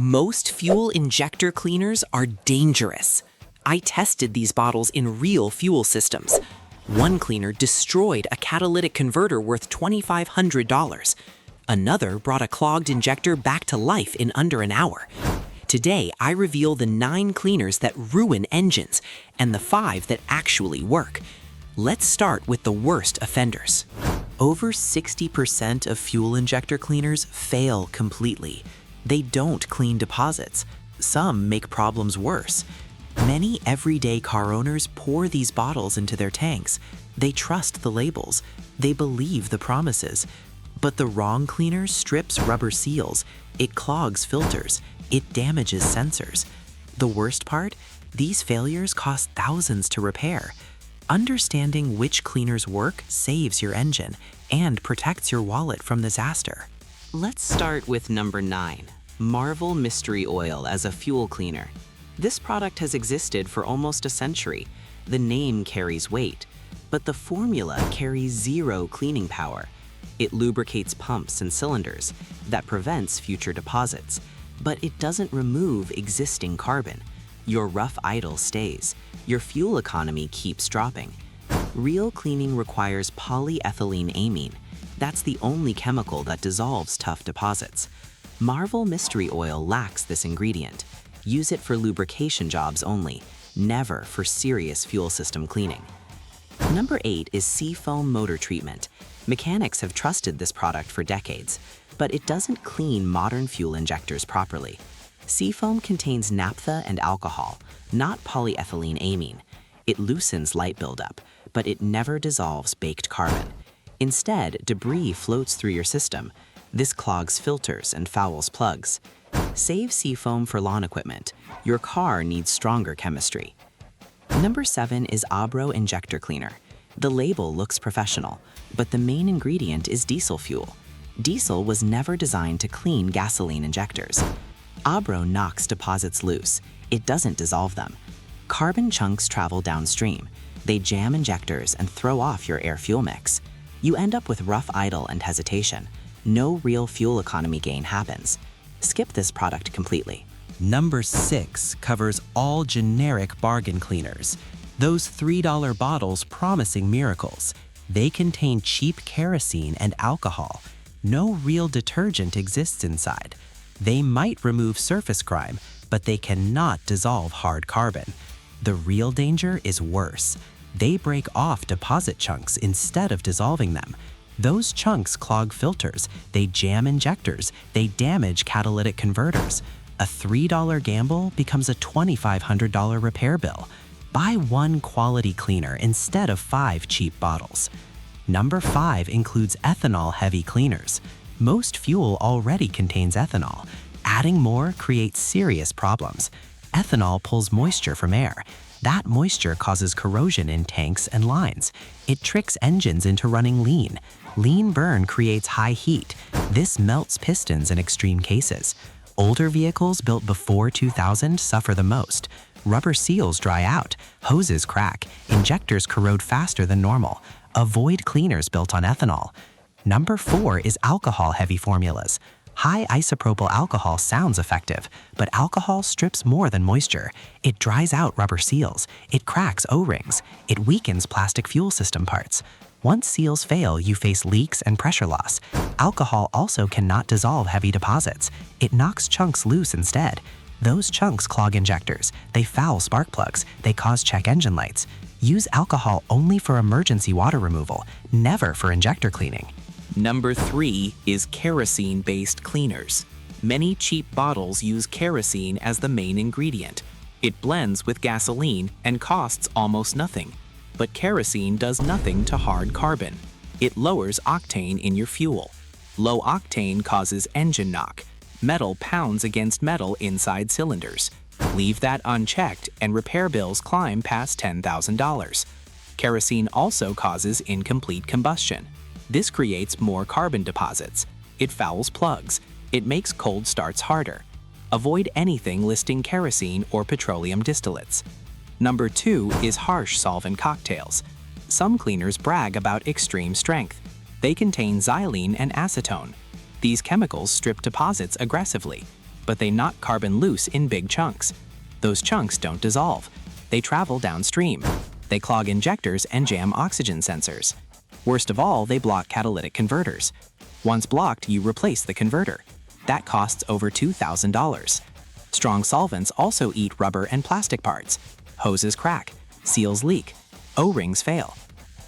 Most fuel injector cleaners are dangerous. I tested these bottles in real fuel systems. One cleaner destroyed a catalytic converter worth $2,500. Another brought a clogged injector back to life in under an hour. Today, I reveal the 9 cleaners that ruin engines and the 5 that actually work. Let's start with the worst offenders. Over 60% of fuel injector cleaners fail completely. They don't clean deposits. Some make problems worse. Many everyday car owners pour these bottles into their tanks. They trust the labels. They believe the promises. But the wrong cleaner strips rubber seals. It clogs filters. It damages sensors. The worst part? These failures cost thousands to repair. Understanding which cleaners work saves your engine and protects your wallet from disaster. Let's start with number 9, Marvel Mystery Oil as a fuel cleaner. This product has existed for almost a century. The name carries weight, but the formula carries zero cleaning power. It lubricates pumps and cylinders. That prevents future deposits, but it doesn't remove existing carbon. Your rough idle stays. Your fuel economy keeps dropping. Real cleaning requires polyethylene amine. That's the only chemical that dissolves tough deposits. Marvel Mystery Oil lacks this ingredient. Use it for lubrication jobs only, never for serious fuel system cleaning. Number 8 is Seafoam motor treatment. Mechanics have trusted this product for decades, but it doesn't clean modern fuel injectors properly. Seafoam contains naphtha and alcohol, not polyethylene amine. It loosens light buildup, but it never dissolves baked carbon. Instead, debris floats through your system. This clogs filters and fouls plugs. Save Seafoam for lawn equipment. Your car needs stronger chemistry. Number 7 is Abro Injector Cleaner. The label looks professional, but the main ingredient is diesel fuel. Diesel was never designed to clean gasoline injectors. Abro knocks deposits loose. It doesn't dissolve them. Carbon chunks travel downstream. They jam injectors and throw off your air-fuel mix. You end up with rough idle and hesitation. No real fuel economy gain happens. Skip this product completely. Number 6 covers all generic bargain cleaners. Those $3 bottles promising miracles. They contain cheap kerosene and alcohol. No real detergent exists inside. They might remove surface grime, but they cannot dissolve hard carbon. The real danger is worse. They break off deposit chunks instead of dissolving them. Those chunks clog filters, they jam injectors, they damage catalytic converters. A $3 gamble becomes a $2,500 repair bill. Buy one quality cleaner instead of 5 cheap bottles. Number 5 includes ethanol-heavy cleaners. Most fuel already contains ethanol. Adding more creates serious problems. Ethanol pulls moisture from air. That moisture causes corrosion in tanks and lines. It tricks engines into running lean. Lean burn creates high heat. This melts pistons in extreme cases. Older vehicles built before 2000 suffer the most. Rubber seals dry out, hoses crack, injectors corrode faster than normal. Avoid cleaners built on ethanol. Number 4 is alcohol-heavy formulas. High isopropyl alcohol sounds effective, but alcohol strips more than moisture. It dries out rubber seals. It cracks O-rings. It weakens plastic fuel system parts. Once seals fail, you face leaks and pressure loss. Alcohol also cannot dissolve heavy deposits. It knocks chunks loose instead. Those chunks clog injectors. They foul spark plugs. They cause check engine lights. Use alcohol only for emergency water removal, never for injector cleaning. Number 3 is kerosene-based cleaners. Many cheap bottles use kerosene as the main ingredient. It blends with gasoline and costs almost nothing. But kerosene does nothing to hard carbon. It lowers octane in your fuel. Low octane causes engine knock. Metal pounds against metal inside cylinders. Leave that unchecked and repair bills climb past $10,000. Kerosene also causes incomplete combustion. This creates more carbon deposits. It fouls plugs. It makes cold starts harder. Avoid anything listing kerosene or petroleum distillates. Number 2 is harsh solvent cocktails. Some cleaners brag about extreme strength. They contain xylene and acetone. These chemicals strip deposits aggressively, but they knock carbon loose in big chunks. Those chunks don't dissolve. They travel downstream. They clog injectors and jam oxygen sensors. Worst of all, they block catalytic converters. Once blocked, you replace the converter. That costs over $2,000. Strong solvents also eat rubber and plastic parts. Hoses crack, seals leak, O-rings fail.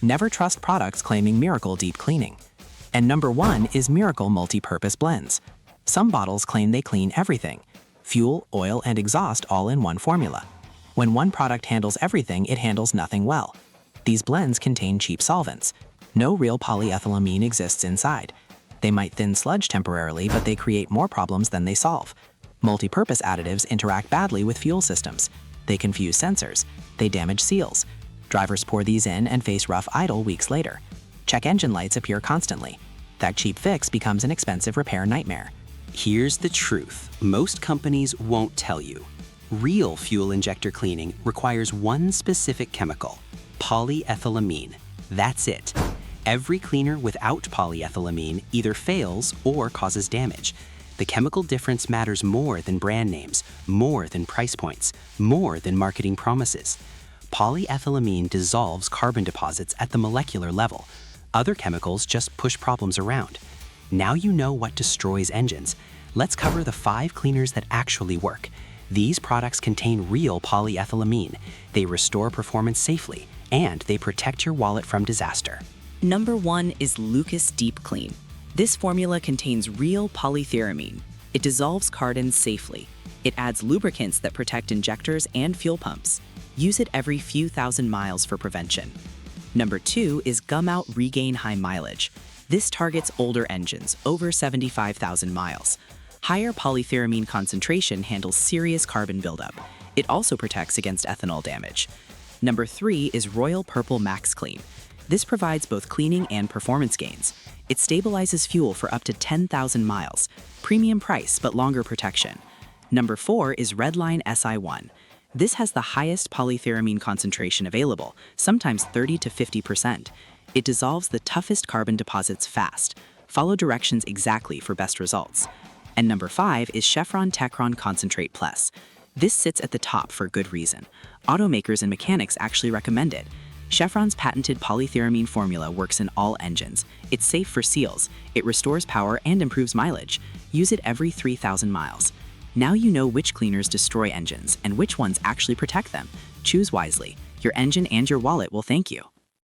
Never trust products claiming miracle deep cleaning. And number 1 is Miracle Multi-Purpose Blends. Some bottles claim they clean everything: fuel, oil, and exhaust all in one formula. When one product handles everything, it handles nothing well. These blends contain cheap solvents. No real polyethylamine exists inside. They might thin sludge temporarily, but they create more problems than they solve. Multi-purpose additives interact badly with fuel systems. They confuse sensors. They damage seals. Drivers pour these in and face rough idle weeks later. Check engine lights appear constantly. That cheap fix becomes an expensive repair nightmare. Here's the truth most companies won't tell you. Real fuel injector cleaning requires one specific chemical: polyethylamine. That's it. Every cleaner without polyethylamine either fails or causes damage. The chemical difference matters more than brand names, more than price points, more than marketing promises. Polyethylamine dissolves carbon deposits at the molecular level. Other chemicals just push problems around. Now you know what destroys engines. Let's cover the 5 cleaners that actually work. These products contain real polyethylamine. They restore performance safely, and they protect your wallet from disaster. Number 1 is Lucas Deep Clean. This formula contains real polyethylamine. It dissolves carbon safely. It adds lubricants that protect injectors and fuel pumps. Use it every few thousand miles for prevention. Number 2 is Gum Out Regain High Mileage. This targets older engines, over 75,000 miles. Higher polyethylamine concentration handles serious carbon buildup. It also protects against ethanol damage. Number 3 is Royal Purple Max Clean. This provides both cleaning and performance gains. It stabilizes fuel for up to 10,000 miles. Premium price, but longer protection. Number 4 is Redline SI1. This has the highest polyethylamine concentration available, sometimes 30 to 50%. It dissolves the toughest carbon deposits fast. Follow directions exactly for best results. And number 5 is Chevron Techron Concentrate Plus. This sits at the top for good reason. Automakers and mechanics actually recommend it. Chevron's patented polyethylamine formula works in all engines. It's safe for seals. It restores power and improves mileage. Use it every 3,000 miles. Now you know which cleaners destroy engines and which ones actually protect them. Choose wisely. Your engine and your wallet will thank you.